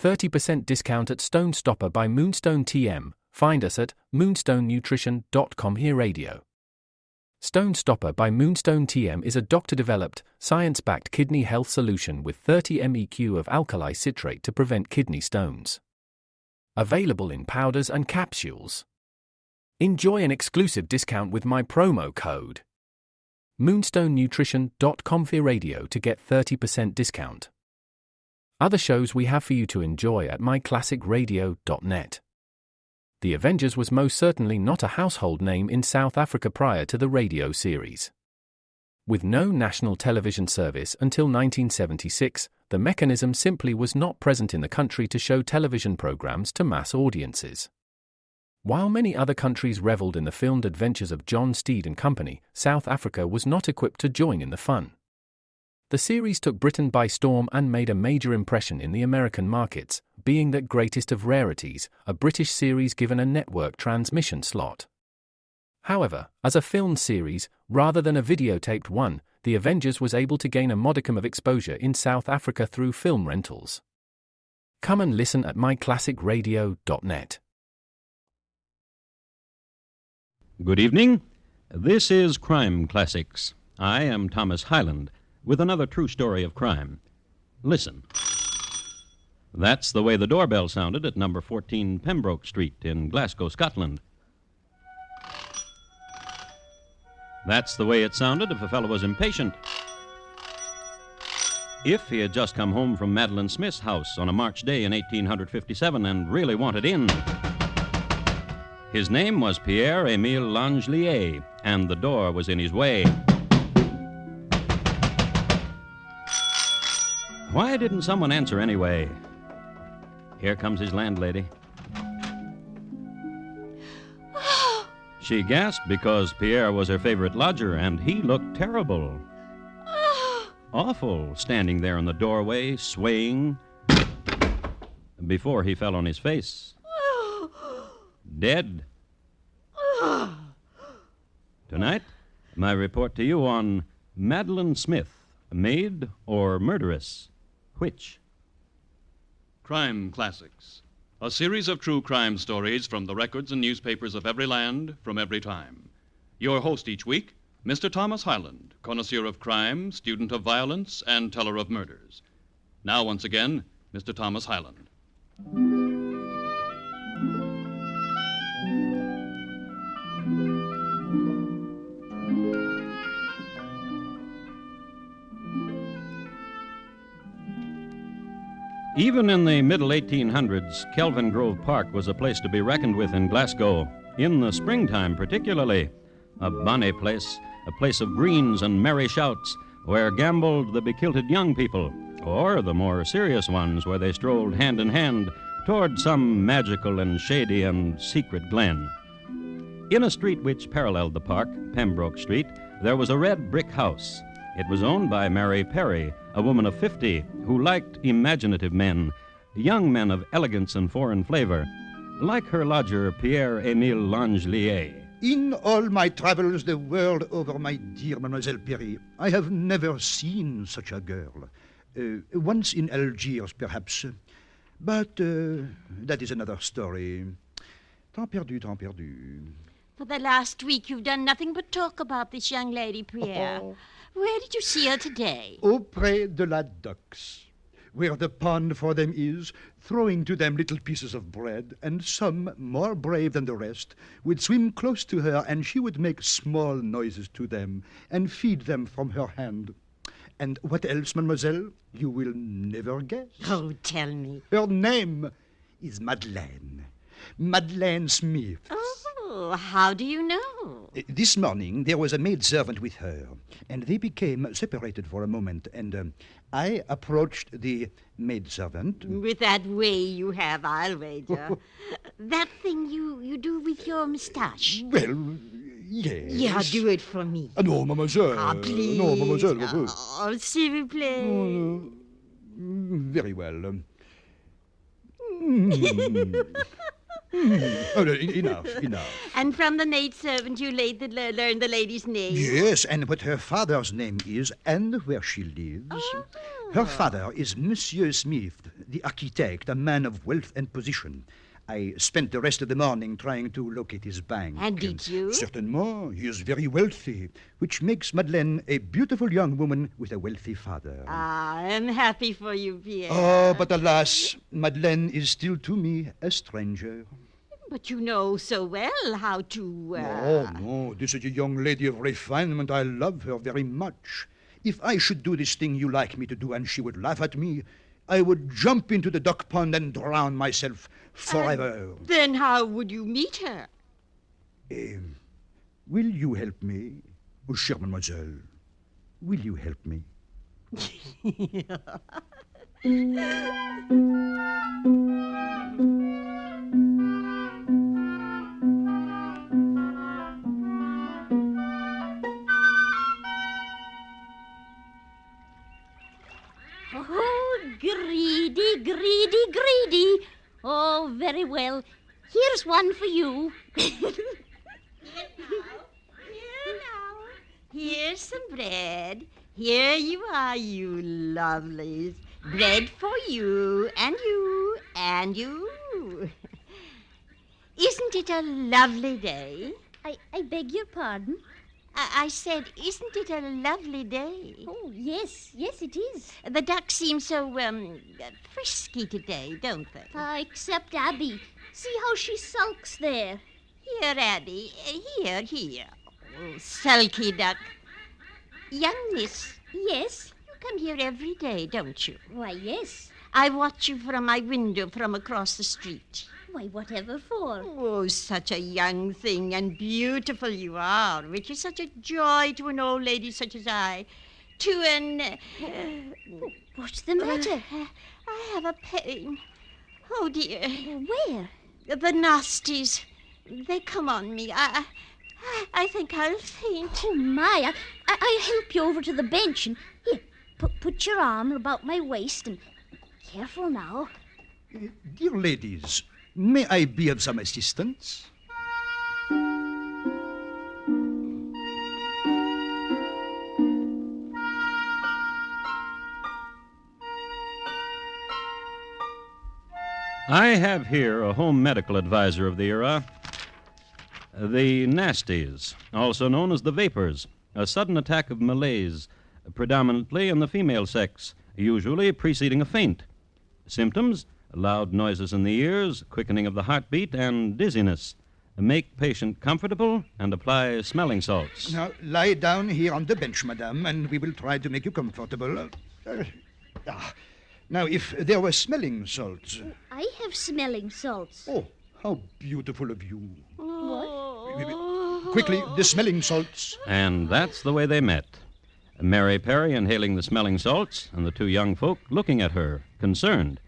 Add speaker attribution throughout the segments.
Speaker 1: 30% discount at Stone Stopper by Moonstone TM. Find us at moonstonenutrition.com. Here radio. Stone Stopper by Moonstone TM is a doctor-developed, science-backed kidney health solution with 30 MEq of alkali citrate to prevent kidney stones. Available in powders and capsules. Enjoy an exclusive discount with my promo code moonstonenutrition.com for radio to get 30% discount. Other shows we have for you to enjoy at myclassicradio.net. The Avengers was most certainly not a household name in South Africa prior to the radio series. With no national television service until 1976, the mechanism simply was not present in the country to show television programs to mass audiences. While many other countries reveled in the filmed adventures of John Steed and company, South Africa was not equipped to join in the fun. The series took Britain by storm and made a major impression in the American markets, being the greatest of rarities, a British series given a network transmission slot. However, as a filmed series, rather than a videotaped one, The Avengers was able to gain a modicum of exposure in South Africa through film rentals. Come and listen at myclassicradio.net.
Speaker 2: Good evening. This is Crime Classics. I am Thomas Hyland with another true story of crime. Listen. That's the way the doorbell sounded at number 14 Pembroke Street in Glasgow, Scotland. That's the way it sounded if a fellow was impatient. If he had just come home from Madeline Smith's house on a March day in 1857 and really wanted in. His name was Pierre-Émile Langelier, and the door was in his way. Why didn't someone answer anyway? Here comes his landlady. She gasped because Pierre was her favorite lodger, and he looked terrible. Awful, standing there in the doorway, swaying, before he fell on his face. Dead. Tonight, my report to you on Madeline Smith, Maid or Murderess. Which?
Speaker 3: Crime Classics, a series of true crime stories from the records and newspapers of every land, from every time. Your host each week, Mr. Thomas Hyland, connoisseur of crime, student of violence, and teller of murders. Now, once again, Mr. Thomas Hyland.
Speaker 2: Even in the middle 1800s, Kelvin Grove Park was a place to be reckoned with in Glasgow, in the springtime particularly. A bonny place, a place of greens and merry shouts, where gambled the bekilted young people, or the more serious ones where they strolled hand in hand toward some magical and shady and secret glen. In a street which paralleled the park, Pembroke Street, there was a red brick house. It was owned by Mary Perry, a woman of 50 who liked imaginative men, young men of elegance and foreign flavor, like her lodger, Pierre-Émile Langelier.
Speaker 4: In all my travels the world over, my dear Mademoiselle Perry, I have never seen such a girl. Once in Algiers, perhaps. But that is another story. Temps perdu, temps perdu.
Speaker 5: For the last week, you've done nothing but talk about this young lady, Pierre.
Speaker 4: Oh.
Speaker 5: Where did you see her today?
Speaker 4: Auprès de la ducks, where the pond for them is, throwing to them little pieces of bread, and some, more brave than the rest, would swim close to her, and she would make small noises to them, and feed them from her hand. And what else, mademoiselle? You will never guess.
Speaker 5: Oh, tell me.
Speaker 4: Her name is Madeline. Madeline Smith.
Speaker 5: Oh, how do you know?
Speaker 4: This morning there was a maidservant with her, and they became separated for a moment, and I approached the maidservant.
Speaker 5: With that way you have, I'll wager. That thing you do with your moustache.
Speaker 4: Well, yes.
Speaker 5: Yeah, do it for me.
Speaker 4: No, mademoiselle.
Speaker 5: Ah, please.
Speaker 4: No, mademoiselle.
Speaker 5: Oh, s'il vous plaît.
Speaker 4: Very well. Enough.
Speaker 5: And from the maidservant you learned the lady's name?
Speaker 4: Yes, and what her father's name is, and where she lives. Her father is Monsieur Smith, the architect, a man of wealth and position. I spent the rest of the morning trying to locate his bank.
Speaker 5: And did you?
Speaker 4: Certainement. He is very wealthy, which makes Madeleine a beautiful young woman with a wealthy father.
Speaker 5: I'm happy for you, Pierre.
Speaker 4: Oh, but alas, Madeleine is still to me a stranger.
Speaker 5: But you know so well how to...
Speaker 4: No, this is a young lady of refinement. I love her very much. If I should do this thing you like me to do and she would laugh at me, I would jump into the duck pond and drown myself forever.
Speaker 5: Then how would you meet her?
Speaker 4: Will you help me? Oh, chère mademoiselle, will you help me?
Speaker 6: Oh, greedy, greedy, greedy. Oh, very well. Here's one for you.
Speaker 5: Here now. Here's some bread. Here you are, you lovelies. Bread for you, and you, and you. Isn't it a lovely day?
Speaker 6: I beg your pardon?
Speaker 5: I said, isn't it a lovely day?
Speaker 6: Oh, yes, it is.
Speaker 5: The ducks seem so, frisky today, don't they?
Speaker 6: Except Abby. See how she sulks there.
Speaker 5: Here, Addie. Here. Oh, sulky duck. Young miss,
Speaker 6: Yes?
Speaker 5: you come here every day, don't you?
Speaker 6: Why, yes.
Speaker 5: I watch you from my window from across the street.
Speaker 6: Why, whatever for?
Speaker 5: Oh, such a young thing and beautiful you are, which is such a joy to an old lady such as I. To an...
Speaker 6: What's the matter?
Speaker 5: I have a pain. Oh, dear.
Speaker 6: Where?
Speaker 5: The nasties. They come on me. I think I'll faint.
Speaker 6: Oh, my. I'll help you over to the bench. And here, put your arm about my waist and... Careful now.
Speaker 4: Dear ladies, may I be of some assistance?
Speaker 2: I have here a home medical advisor of the era. The nasties, also known as the vapors, a sudden attack of malaise, predominantly in the female sex, usually preceding a faint. Symptoms: loud noises in the ears, quickening of the heartbeat, and dizziness. Make patient comfortable and apply smelling salts.
Speaker 4: Now, lie down here on the bench, madame, and we will try to make you comfortable. Now, if there were smelling salts...
Speaker 6: I have smelling salts.
Speaker 4: Oh, how beautiful of you.
Speaker 6: What?
Speaker 4: Quickly, the smelling salts.
Speaker 2: And that's the way they met. Mary Perry inhaling the smelling salts, and the two young folk looking at her, concerned.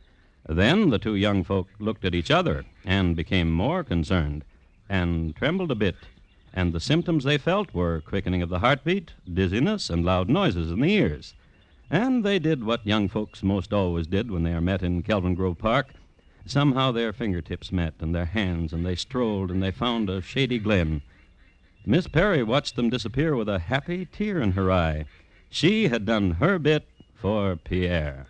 Speaker 2: Then the two young folk looked at each other and became more concerned and trembled a bit. And the symptoms they felt were quickening of the heartbeat, dizziness, and loud noises in the ears. And they did what young folks most always did when they are met in Kelvin Grove Park. Somehow their fingertips met and their hands, and they strolled and they found a shady glen. Miss Perry watched them disappear with a happy tear in her eye. She had done her bit for Pierre.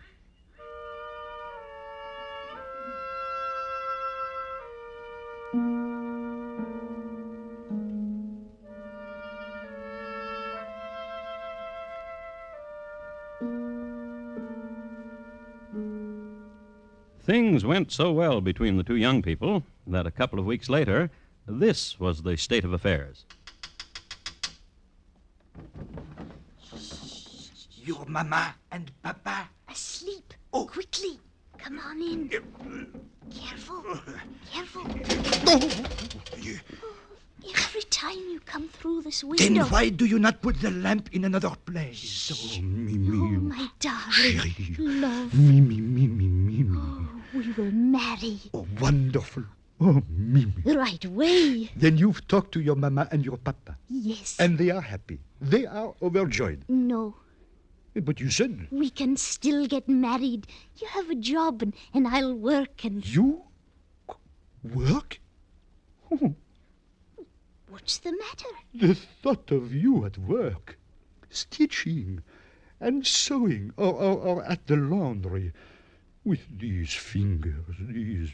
Speaker 2: Things went so well between the two young people that a couple of weeks later, this was the state of affairs.
Speaker 4: Your mama and papa.
Speaker 6: Asleep.
Speaker 4: Oh.
Speaker 6: Quickly. Come on in. Careful. Careful. Every time you come through this window...
Speaker 4: Then why do you not put the lamp in another place? Oh, Mimi.
Speaker 6: Oh, my darling.
Speaker 4: Chérie.
Speaker 6: Love.
Speaker 4: Mimi.
Speaker 6: Oh, we will marry.
Speaker 4: Oh, wonderful. Oh, Mimi.
Speaker 6: Right away.
Speaker 4: Then you've talked to your mama and your papa.
Speaker 6: Yes.
Speaker 4: And they are happy. They are overjoyed.
Speaker 6: No,
Speaker 4: But you said...
Speaker 6: we can still get married. You have a job and I'll work and...
Speaker 4: You? Work? Oh,
Speaker 6: What's the matter?
Speaker 4: the thought of you at work. Stitching. and sewing or at the laundry. With these fingers, these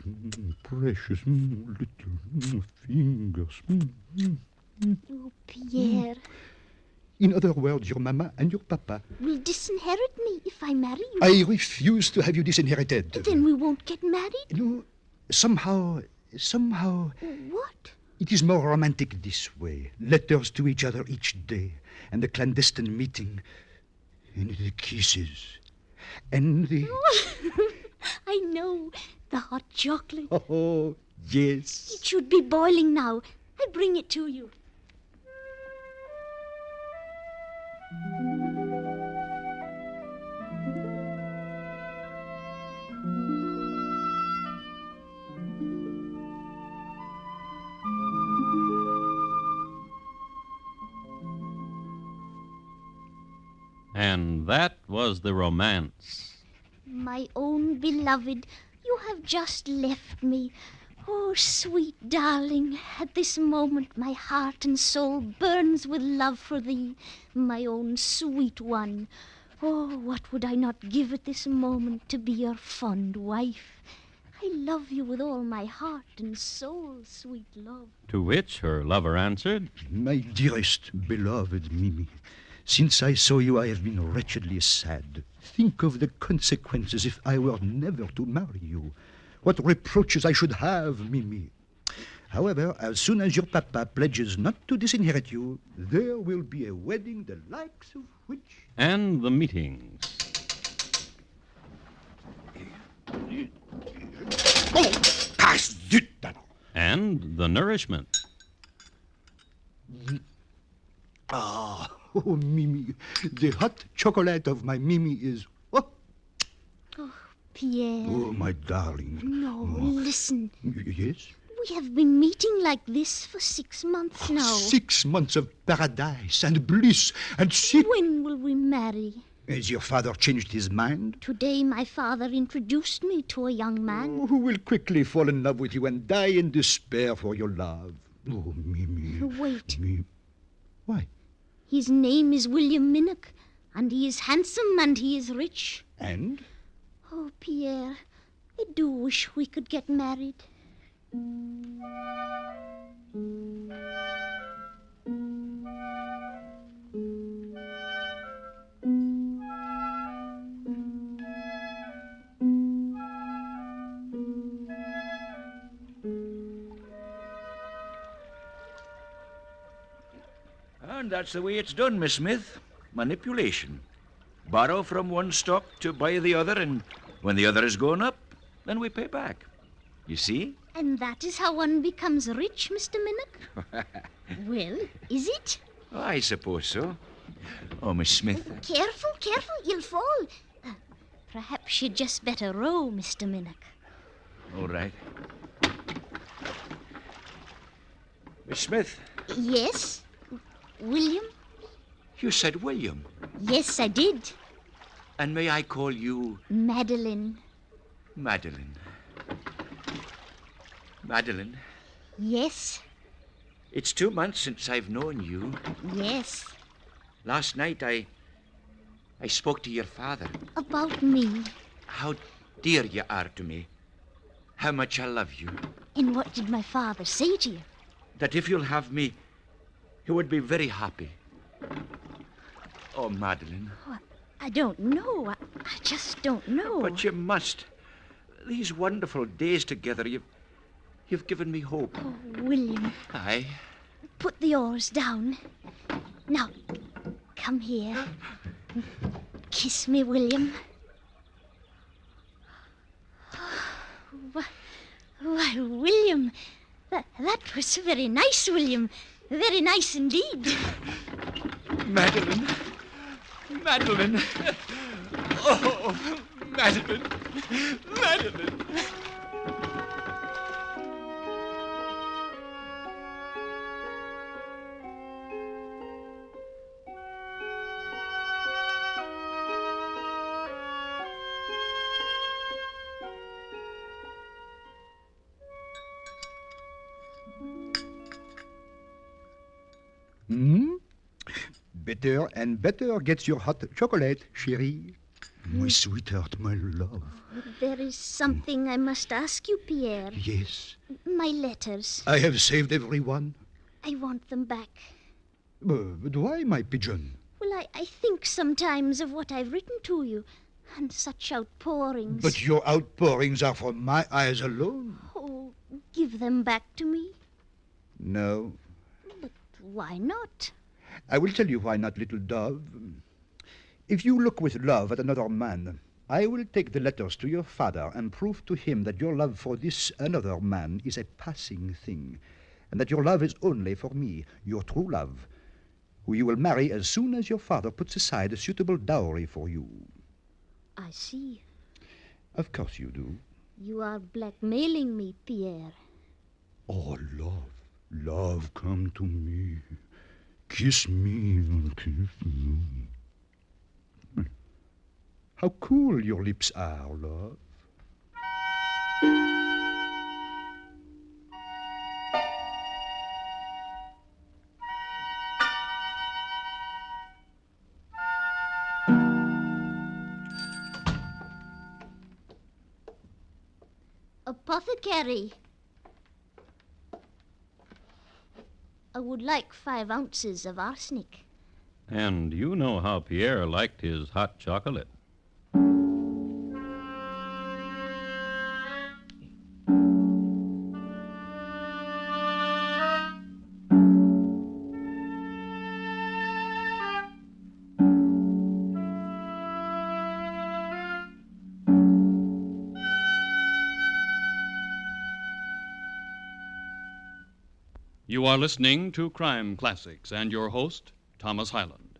Speaker 4: precious little fingers.
Speaker 6: Oh, Pierre.
Speaker 4: In other words, your mama and your papa.
Speaker 6: Will disinherit me if I marry you.
Speaker 4: I refuse to have you disinherited.
Speaker 6: Then we won't get married?
Speaker 4: No, somehow,
Speaker 6: What?
Speaker 4: it is more romantic this way. Letters to each other each day, and the clandestine meeting, and the kisses, and the...
Speaker 6: I know. The hot chocolate.
Speaker 4: Oh, yes.
Speaker 6: It should be boiling now. I'll bring it to you.
Speaker 2: And that was the romance.
Speaker 6: My own beloved, you have just left me. Oh, sweet darling, at this moment my heart and soul burns with love for thee, my own sweet one. Oh, what would I not give at this moment to be your fond wife? I love you with all my heart and soul, sweet love.
Speaker 2: To which her lover answered,
Speaker 4: My dearest, beloved Mimi, since I saw you, I have been wretchedly sad. Think of the consequences if I were never to marry you. What reproaches I should have, Mimi. However, as soon as your papa pledges not to disinherit you, there will be a wedding the likes of which...
Speaker 2: and the meetings.
Speaker 4: Oh, passe du temps.
Speaker 2: And the nourishment.
Speaker 4: Ah, oh, Mimi, the hot chocolate of my Mimi is... Oh,
Speaker 6: Pierre.
Speaker 4: oh my darling.
Speaker 6: No, listen.
Speaker 4: Yes?
Speaker 6: We have been meeting like this for 6 months now.
Speaker 4: 6 months of paradise and bliss and
Speaker 6: When will we marry?
Speaker 4: Has your father changed his mind?
Speaker 6: Today my father introduced me to a young man.
Speaker 4: Who will quickly fall in love with you and die in despair for your love. Oh, Mimi.
Speaker 6: Wait.
Speaker 4: Mimi. Why?
Speaker 6: His name is William Minnock, and he is handsome and he is rich.
Speaker 4: And?
Speaker 6: Oh, Pierre, I do wish we could get married.
Speaker 7: And that's the way it's done, Miss Smith. Manipulation. Borrow from one stock to buy the other, and when the other has gone up, then we pay back. You see?
Speaker 6: And that is how one becomes rich, Mr. Minnock? Well, is it?
Speaker 7: Oh, I suppose so. Oh, Miss Smith.
Speaker 6: Careful, careful, you'll fall. Perhaps you'd just better row, Mr. Minnock.
Speaker 7: All right. Miss Smith,
Speaker 6: Yes? William?
Speaker 7: you said William.
Speaker 6: Yes, I did.
Speaker 7: And may I call you
Speaker 6: Madeline.
Speaker 7: Madeline? Madeline,
Speaker 6: Yes?
Speaker 7: it's 2 months since I've known you.
Speaker 6: Yes.
Speaker 7: Last night I spoke to your father.
Speaker 6: About me.
Speaker 7: How dear you are to me. How much I love you.
Speaker 6: And what did my father say to you?
Speaker 7: That if you'll have me, he would be very happy. Oh, Madeline.
Speaker 6: Oh, I don't know. I just don't know.
Speaker 7: But you must. These wonderful days together, you've given me hope.
Speaker 6: Oh, William,
Speaker 7: Aye.
Speaker 6: put the oars down. Now, come here. Kiss me, William. Why, William, that was very nice, William. Very nice indeed.
Speaker 7: Madeline. Madeline. Oh, Madeline. Madeline.
Speaker 4: Better and better gets your hot chocolate, chérie. My sweetheart, my love.
Speaker 6: There is something I must ask you, Pierre.
Speaker 4: Yes.
Speaker 6: My letters.
Speaker 4: I have saved every one.
Speaker 6: I want them back.
Speaker 4: But why, my pigeon?
Speaker 6: Well, I think sometimes of what I've written to you, and such outpourings.
Speaker 4: But your outpourings are from my eyes alone.
Speaker 6: Oh, give them back to me.
Speaker 4: No.
Speaker 6: But why not?
Speaker 4: I will tell you why not, little dove. If you look with love at another man, I will take the letters to your father and prove to him that your love for this another man is a passing thing, and that your love is only for me, your true love, who you will marry as soon as your father puts aside a suitable dowry for you.
Speaker 6: I see.
Speaker 4: Of course you do.
Speaker 6: You are blackmailing me, Pierre.
Speaker 4: Oh, love, come to me. Kiss me, kiss me. How cool your lips are, love.
Speaker 6: Apothecary. I would like 5 ounces of arsenic.
Speaker 2: And you know how Pierre liked his hot chocolate.
Speaker 3: You are listening to Crime Classics and your host, Thomas Hyland.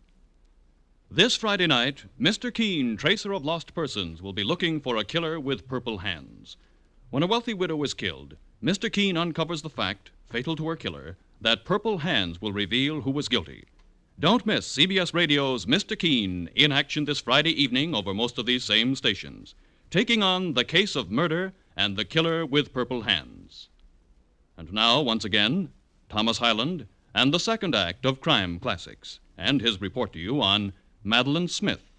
Speaker 3: This Friday night, Mr. Keene, tracer of lost persons, will be looking for a killer with purple hands. When a wealthy widow is killed, Mr. Keene uncovers the fact, fatal to her killer, that purple hands will reveal who was guilty. Don't miss CBS Radio's Mr. Keene in action this Friday evening over most of these same stations, taking on the case of murder and the killer with purple hands. And now, once again, Thomas Hyland and the second act of Crime Classics, and his report to you on Madeline Smith,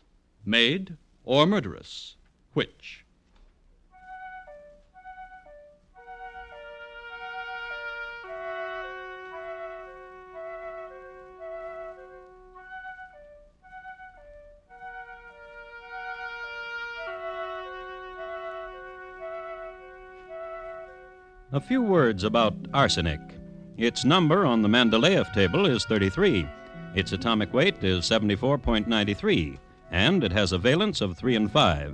Speaker 3: Maid or Murderess, which?
Speaker 2: A few words about arsenic. Its number on the Mendeleev table is 33. Its atomic weight is 74.93, and it has a valence of 3 and 5.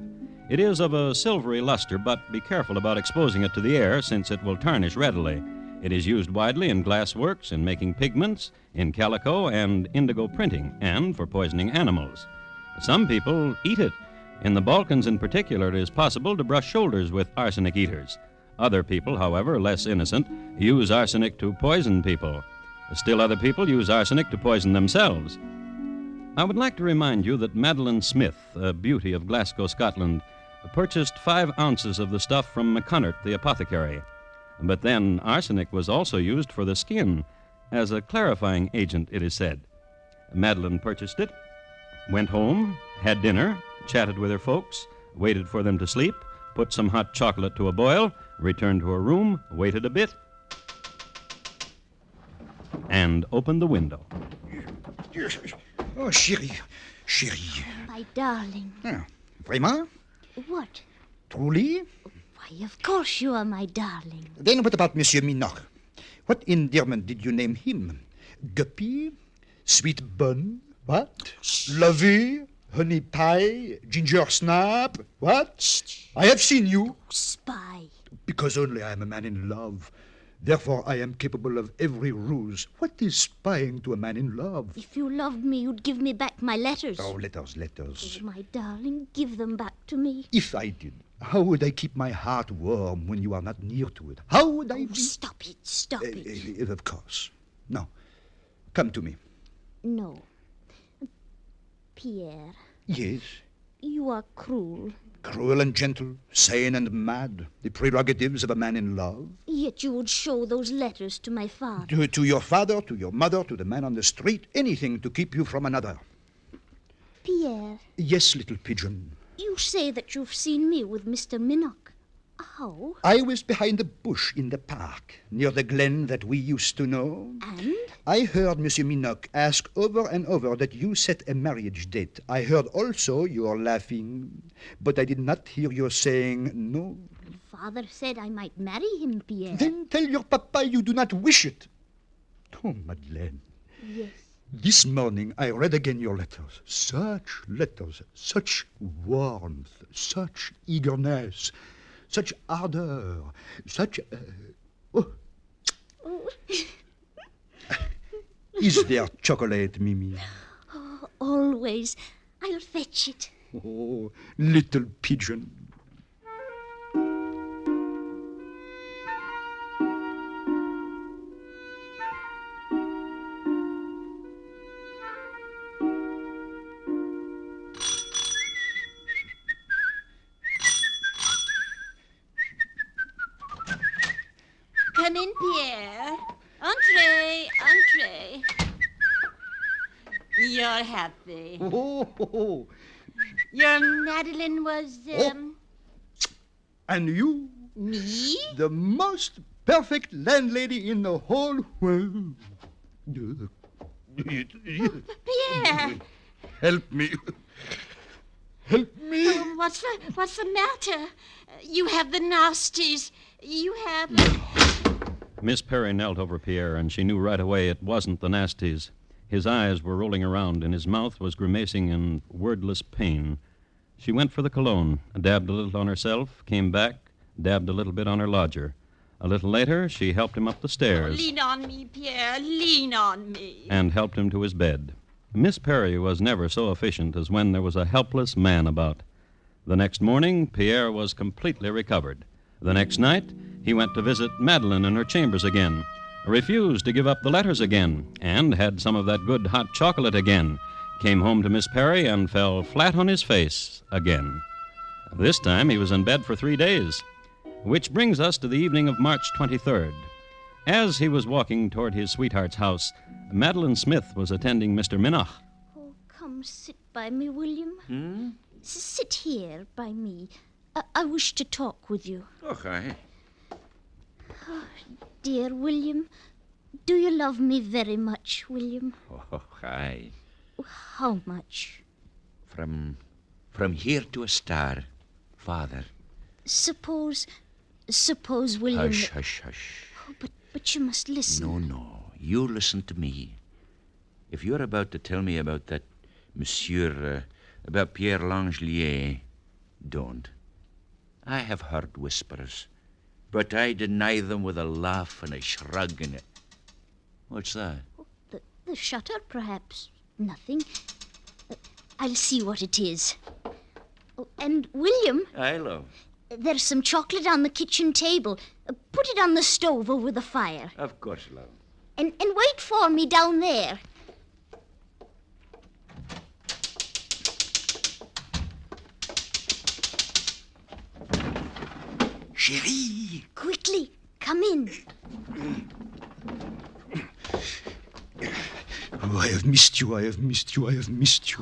Speaker 2: It is of a silvery luster, but be careful about exposing it to the air, since it will tarnish readily. It is used widely in glass works, in making pigments, in calico and indigo printing, and for poisoning animals. Some people eat it. In the Balkans in particular, it is possible to brush shoulders with arsenic eaters. Other people, however, less innocent, use arsenic to poison people. Still other people use arsenic to poison themselves. I would like to remind you that Madeline Smith, a beauty of Glasgow, Scotland, purchased 5 ounces of the stuff from McCunnert, the apothecary. But then arsenic was also used for the skin, as a clarifying agent, it is said. Madeline purchased it, went home, had dinner, chatted with her folks, waited for them to sleep, put some hot chocolate to a boil, returned to her room, waited a bit, and opened the window.
Speaker 4: Oh, chérie.
Speaker 6: My darling.
Speaker 4: Vraiment?
Speaker 6: What?
Speaker 4: Truly?
Speaker 6: Why, of course you are my darling.
Speaker 4: Then what about Monsieur Minot? What endearment did you name him? Guppy? Sweet bun? What? Lovey? Honey pie? Ginger snap? What? I have seen you.
Speaker 6: Spy.
Speaker 4: Because only I am a man in love. Therefore, I am capable of every ruse. What is spying to a man in love?
Speaker 6: If you loved me, you'd give me back my letters.
Speaker 4: Oh, letters.
Speaker 6: Oh, my darling, give them back to me.
Speaker 4: If I did, how would I keep my heart warm when you are not near to it? How would I be...
Speaker 6: Stop it.
Speaker 4: Of course. Now, come to me.
Speaker 6: No. Pierre.
Speaker 4: Yes,
Speaker 6: You are cruel.
Speaker 4: Cruel and gentle, sane and mad, the prerogatives of a man in love.
Speaker 6: Yet you would show those letters to my father.
Speaker 4: To your father, to your mother, to the man on the street, anything to keep you from another.
Speaker 6: Pierre,
Speaker 4: Yes, little pigeon.
Speaker 6: you say that you've seen me with Mr. Minnock. How?
Speaker 4: I was behind a bush in the park, near the glen that we used to know.
Speaker 6: And?
Speaker 4: I heard Monsieur Minoc ask over and over that you set a marriage date. I heard also your laughing, but I did not hear your saying no.
Speaker 6: Father said I might marry him, Pierre.
Speaker 4: Then tell your papa you do not wish it. Oh, Madeleine.
Speaker 6: Yes.
Speaker 4: This morning I read again your letters. Such letters, such warmth, such eagerness, such ardor, such...
Speaker 6: Oh.
Speaker 4: Is there chocolate, Mimi?
Speaker 6: Oh, always. I'll fetch it.
Speaker 4: Oh, little pigeon.
Speaker 5: Come in, Pierre. Entree, entree. You're happy.
Speaker 4: Oh.
Speaker 5: Your Madeline was,
Speaker 4: And you,
Speaker 5: me?
Speaker 4: the most perfect landlady in the whole world.
Speaker 5: Pierre!
Speaker 4: Help me. Help me.
Speaker 5: Oh, what's the matter? You have the nasties. You have...
Speaker 2: Miss Perry knelt over Pierre, and she knew right away it wasn't the nasties. His eyes were rolling around, and his mouth was grimacing in wordless pain. She went for the cologne, dabbed a little on herself, came back, dabbed a little bit on her lodger. A little later, she helped him up the stairs.
Speaker 5: Lean on me, Pierre. Lean on me.
Speaker 2: And helped him to his bed. Miss Perry was never so efficient as when there was a helpless man about. The next morning, Pierre was completely recovered. The next night, he went to visit Madeline in her chambers again, refused to give up the letters again, and had some of that good hot chocolate again, came home to Miss Perry and fell flat on his face again. This time he was in bed for 3 days, which brings us to the evening of March 23rd. As he was walking toward his sweetheart's house, Madeline Smith was attending Mr. Minnoch.
Speaker 6: Oh, come sit by me, William. Sit here by me. I wish to talk with you.
Speaker 7: Okay.
Speaker 6: Dear William, do you love me very much, William?
Speaker 7: Oh, hi.
Speaker 6: How much?
Speaker 7: From here to a star, Father.
Speaker 6: Suppose, William...
Speaker 7: Hush, hush, hush.
Speaker 6: Oh, but you must listen.
Speaker 7: No. You listen to me. If you're about to tell me about that Monsieur, about Pierre Langelier, don't. I have heard whispers, but I deny them with a laugh and a shrug and a... What's that?
Speaker 6: The shutter, perhaps. Nothing. I'll see what it is. Oh, and, William...
Speaker 7: I love.
Speaker 6: There's some chocolate on the kitchen table. Put it on the stove over the fire.
Speaker 7: Of course, love.
Speaker 6: And wait for me down there.
Speaker 4: Chérie.
Speaker 6: Quickly, come in.
Speaker 4: Oh, I have missed you. I have missed you.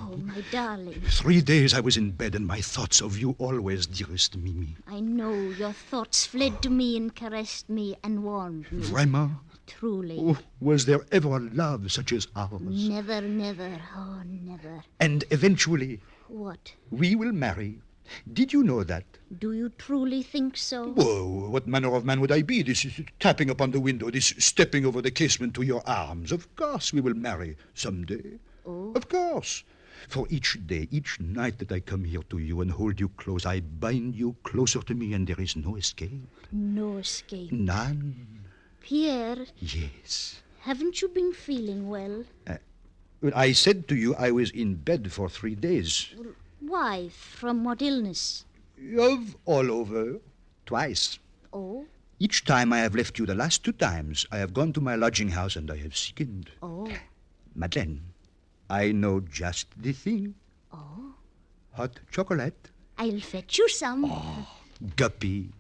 Speaker 6: Oh, my darling.
Speaker 4: 3 days I was in bed, and my thoughts of you always, dearest Mimi.
Speaker 6: I know your thoughts fled to me and caressed me and warmed me.
Speaker 4: Vraiment?
Speaker 6: Truly.
Speaker 4: Oh, was there ever a love such as ours?
Speaker 6: Never, never. Oh, never.
Speaker 4: And eventually,
Speaker 6: What?
Speaker 4: we will marry. Did you know that?
Speaker 6: Do you truly think so?
Speaker 4: Whoa, what manner of man would I be? This is tapping upon the window, this stepping over the casement to your arms. Of course we will marry someday.
Speaker 6: Oh.
Speaker 4: Of course. For each day, each night that I come here to you and hold you close, I bind you closer to me, and there is no escape.
Speaker 6: No escape.
Speaker 4: None.
Speaker 6: Pierre,
Speaker 4: Yes.
Speaker 6: haven't you been feeling well?
Speaker 4: When I said to you I was in bed for 3 days.
Speaker 6: Why? From what illness?
Speaker 4: Of all over. Twice.
Speaker 6: Oh,
Speaker 4: Each time I have left you, the last 2 times, I have gone to my lodging house and I have sickened.
Speaker 6: oh,
Speaker 4: Madeleine, I know just the thing.
Speaker 6: oh.
Speaker 4: Hot chocolate.
Speaker 6: I'll fetch you some.
Speaker 4: Guppy.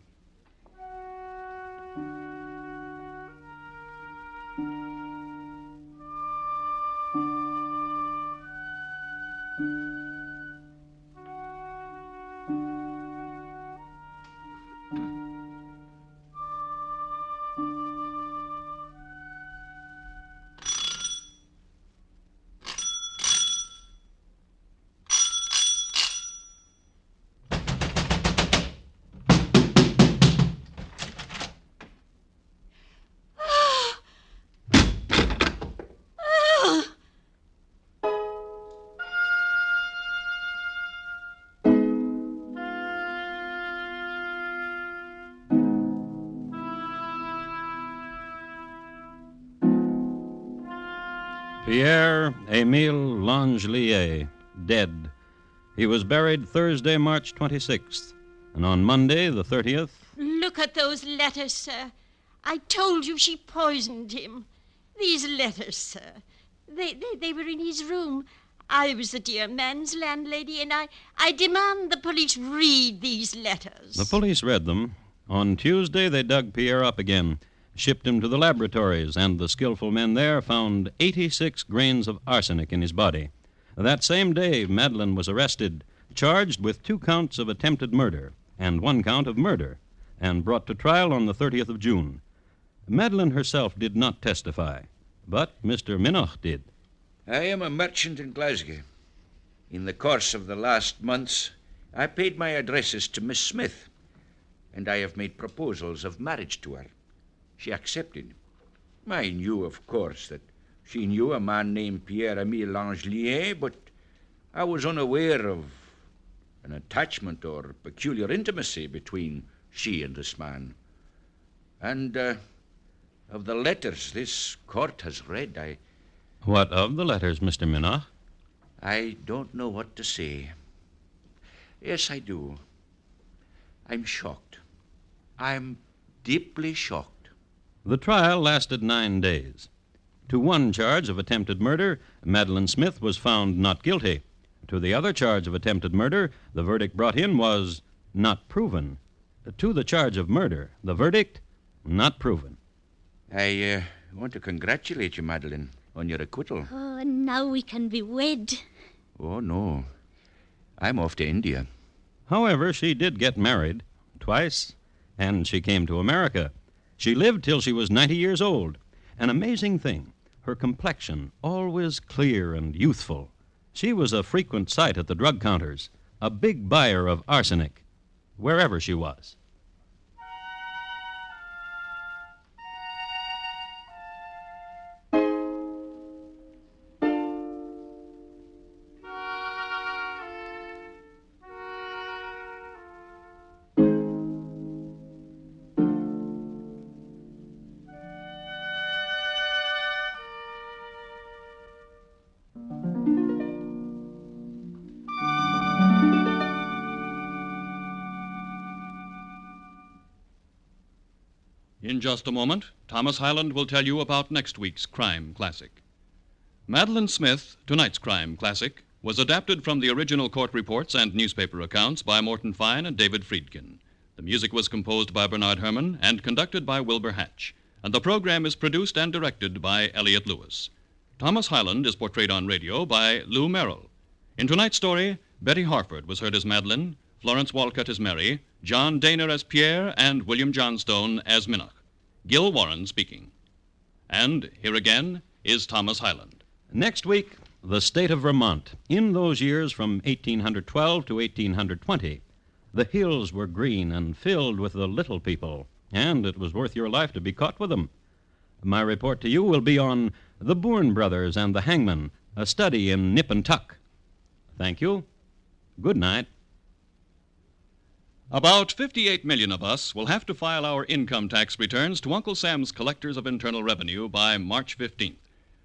Speaker 2: Pierre Émile Langelier, dead. He was buried Thursday, March 26th, and on Monday, the 30th...
Speaker 5: Look at those letters, sir. I told you she poisoned him. These letters, sir. They were in his room. I was the dear man's landlady, and I demand the police read these letters.
Speaker 2: The police read them. On Tuesday, they dug Pierre up again, shipped him to the laboratories, and the skillful men there found 86 grains of arsenic in his body. That same day, Madeline was arrested, charged with 2 counts of attempted murder and 1 count of murder, and brought to trial on the 30th of June. Madeline herself did not testify, but Mr. Minoch did.
Speaker 7: I am a merchant in Glasgow. In the course of the last months, I paid my addresses to Miss Smith, and I have made proposals of marriage to her. She accepted. I knew, of course, that she knew a man named Pierre-Émile Langelier, but I was unaware of an attachment or peculiar intimacy between she and this man. And of the letters this court has read,
Speaker 2: What of the letters, Mr. Minoch?
Speaker 7: I don't know what to say. Yes, I do. I'm shocked. I'm deeply shocked.
Speaker 2: The trial lasted 9 days. To one charge of attempted murder, Madeline Smith was found not guilty. To the other charge of attempted murder, the verdict brought in was not proven. To the charge of murder, the verdict, not proven.
Speaker 7: I want to congratulate you, Madeline, on your acquittal.
Speaker 6: Oh, and now we can be wed.
Speaker 7: Oh, no. I'm off to India.
Speaker 2: However, she did get married twice, and she came to America. She lived till she was 90 years old. An amazing thing, her complexion always clear and youthful. She was a frequent sight at the drug counters, a big buyer of arsenic, wherever she was.
Speaker 3: In just a moment, Thomas Hyland will tell you about next week's Crime Classic. Madeline Smith, tonight's Crime Classic, was adapted from the original court reports and newspaper accounts by Morton Fine and David Friedkin. The music was composed by Bernard Herrmann and conducted by Wilbur Hatch, and the program is produced and directed by Elliott Lewis. Thomas Hyland is portrayed on radio by Lou Merrill. In tonight's story, Betty Harford was heard as Madeline, Florence Walcott as Mary, John Daner as Pierre, and William Johnstone as Minoch. Gil Warren speaking. And here again is Thomas Hyland.
Speaker 2: Next week, the state of Vermont. In those years from 1812 to 1820, the hills were green and filled with the little people, and it was worth your life to be caught with them. My report to you will be on the Bourne brothers and the hangman, a study in nip and tuck. Thank you. Good night.
Speaker 3: About 58 million of us will have to file our income tax returns to Uncle Sam's Collectors of Internal Revenue by March 15th.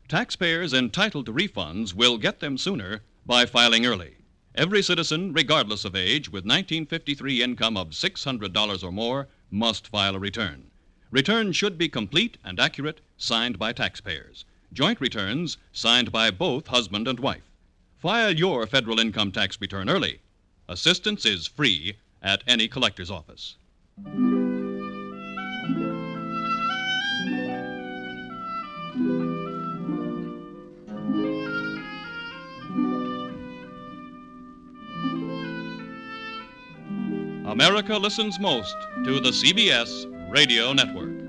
Speaker 3: Taxpayers entitled to refunds will get them sooner by filing early. Every citizen, regardless of age, with 1953 income of $600 or more, must file a return. Returns should be complete and accurate, signed by taxpayers. Joint returns signed by both husband and wife. File your federal income tax return early. Assistance is free at any collector's office. America listens most to the CBS Radio Network.